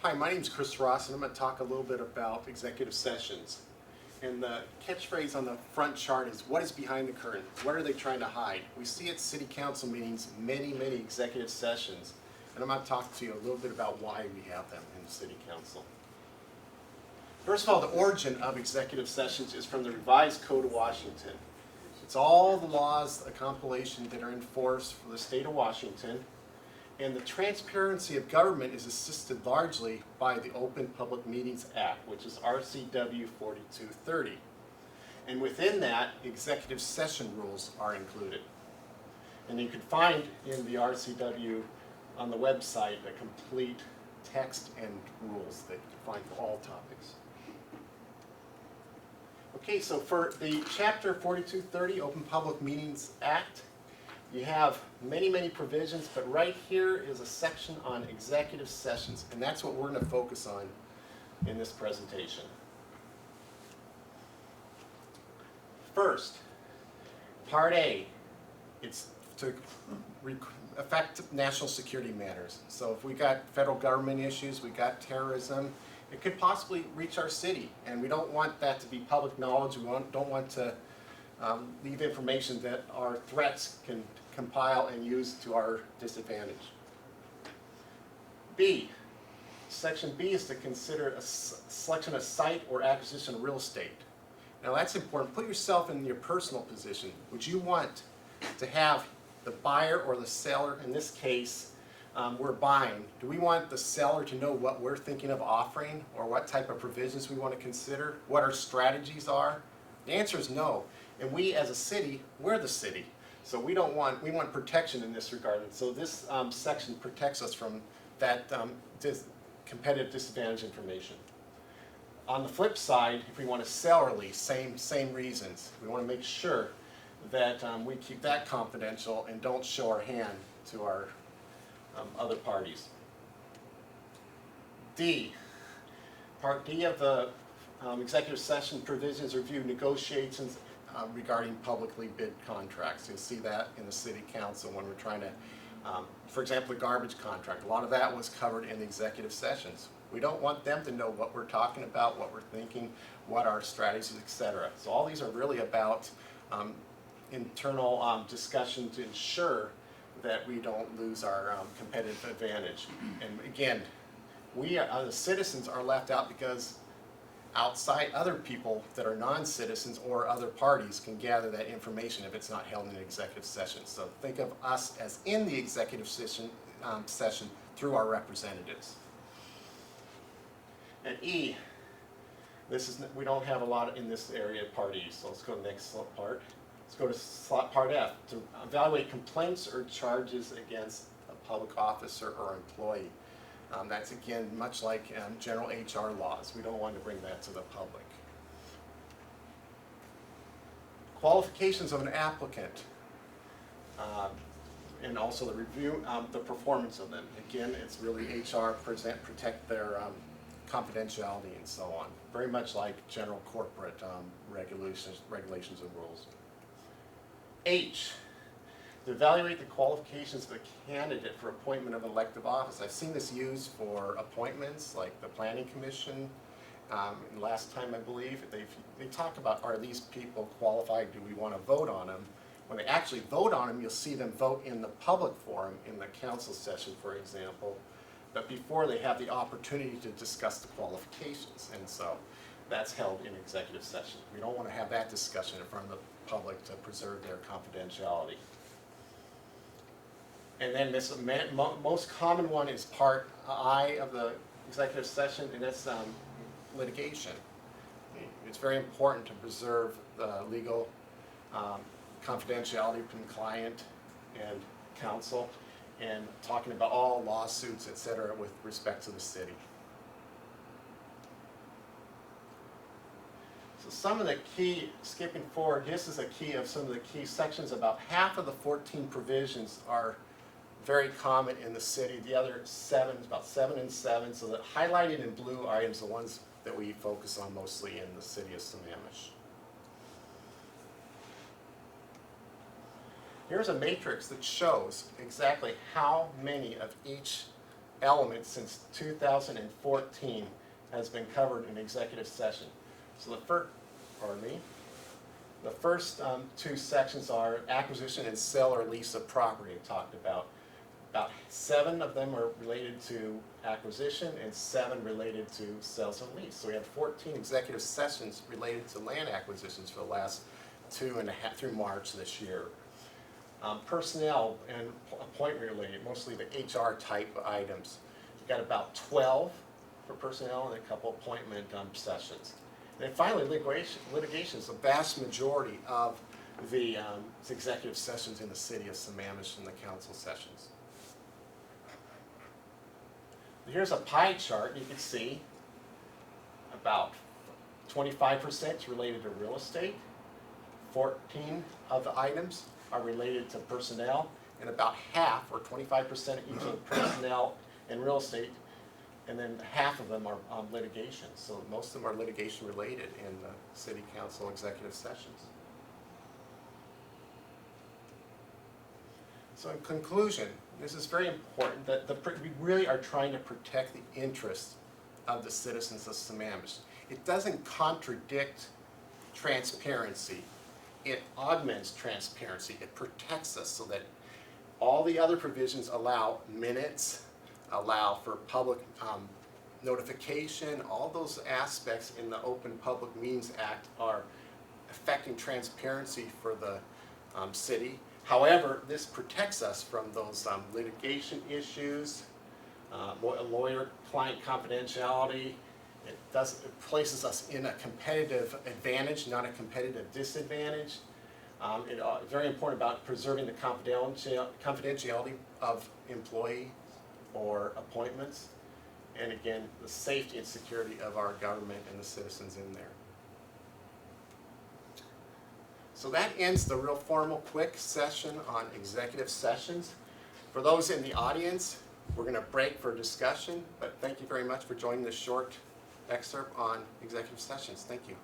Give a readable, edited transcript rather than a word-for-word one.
Hi, my name is Chris Ross, and I'm going to talk a little bit about executive sessions. And the catchphrase on the front chart is, what is behind the curtain? What are they trying to hide? We see at city council meetings many executive sessions, and I'm going to talk to you a little bit about why we have them in the city council. First of all, the origin of executive sessions is from the Revised Code of Washington. It's all the laws, a compilation that are in force for the state of Washington. And the transparency of government is assisted largely by the Open Public Meetings Act, which is RCW 4230. And within that, executive session rules are included. And you can find in the RCW on the website a complete text and rules that you can find for all topics. Okay, so for the Chapter 4230 Open Public Meetings Act, you have many provisions, but right here is a section on executive sessions, and that's what we're going to focus on in this presentation. First, Part A, it's to affect national security matters. So if we got federal government issues, we got terrorism, it could possibly reach our city, and we don't want that to be public knowledge. We don't want to leave information that our threats can compile and use to our disadvantage. B, Section B is to consider a selection of site or acquisition of real estate. Now that's important. Put yourself in your personal position. Would you want to have the buyer or the seller, in this case, we're buying, do we want the seller to know what we're thinking of offering or what type of provisions we want to consider, what our strategies are? The answer is no. And we as a city, we're the city. So we want protection in this regard. And so this section protects us from that competitive disadvantage information. On the flip side, if we want to sell or lease, same reasons. We want to make sure that we keep that confidential and don't show our hand to our other parties. D, Part D of the executive session provisions review negotiations regarding publicly bid contracts. You'll see that in the city council when we're trying to, for example, the garbage contract. A lot of that was covered in the executive sessions. We don't want them to know what we're talking about, what we're thinking, what our strategies, etc. So all these are really about internal discussion to ensure that we don't lose our competitive advantage. And again, we the citizens are left out because outside other people that are non-citizens or other parties can gather that information if it's not held in an executive session. So think of us as in the executive session through our representatives. And E, we don't have a lot in this area of Part E, so let's go to the next part. Let's go to Part F, to evaluate complaints or charges against a public officer or employee. That's again much like general HR laws. We don't want to bring that to the public. Qualifications of an applicant, and also the review, the performance of them. Again, it's really HR protect their confidentiality and so on. Very much like general corporate regulations and rules. H, to evaluate the qualifications of a candidate for appointment of elective office. I've seen this used for appointments like the Planning Commission. Last time, I believe, they talk about, are these people qualified? Do we want to vote on them? When they actually vote on them, you'll see them vote in the public forum, in the council session, for example. But before, they have the opportunity to discuss the qualifications. And so that's held in executive session. We don't want to have that discussion in front of the public to preserve their confidentiality. And then this most common one is Part I of the executive session, and that's litigation. It's very important to preserve the legal confidentiality between client and counsel, and talking about all lawsuits, etc., with respect to the city. So some of the key, skipping forward, this is a key of some of the key sections. About half of the 14 provisions are very common in the city. The other 7, about 7 and 7. So the highlighted in blue items are the ones that we focus on mostly in the city of Sammamish. Here's a matrix that shows exactly how many of each element since 2014 has been covered in executive session. So the first two sections are acquisition and sale or lease of property I talked about. About 7 of them are related to acquisition and 7 related to sales and lease. So we had 14 executive sessions related to land acquisitions for the last 2.5 through March this year. Personnel and appointment related, mostly the HR type items. We've got about 12 for personnel and a couple appointment sessions. And then finally, litigation is the vast majority of the executive sessions in the city of Sammamish and the council sessions. Here's a pie chart. You can see about 25% is related to real estate, 14 of the items are related to personnel, and about half, or 25% each of personnel and real estate, and then half of them are litigation. So most of them are litigation related in the city council executive sessions. So in conclusion, this is very important that we really are trying to protect the interests of the citizens of Sammamish. It doesn't contradict transparency. It augments transparency. It protects us so that all the other provisions allow minutes, allow for public notification. All those aspects in the Open Public Meetings Act are affecting transparency for the city. However, this protects us from those litigation issues, lawyer-client confidentiality. It places us in a competitive advantage, not a competitive disadvantage. It's very important about preserving the confidentiality of employee or appointments, and again, the safety and security of our government and the citizens in there. So that ends the real formal, quick session on executive sessions. For those in the audience, we're going to break for discussion, but thank you very much for joining this short excerpt on executive sessions. Thank you.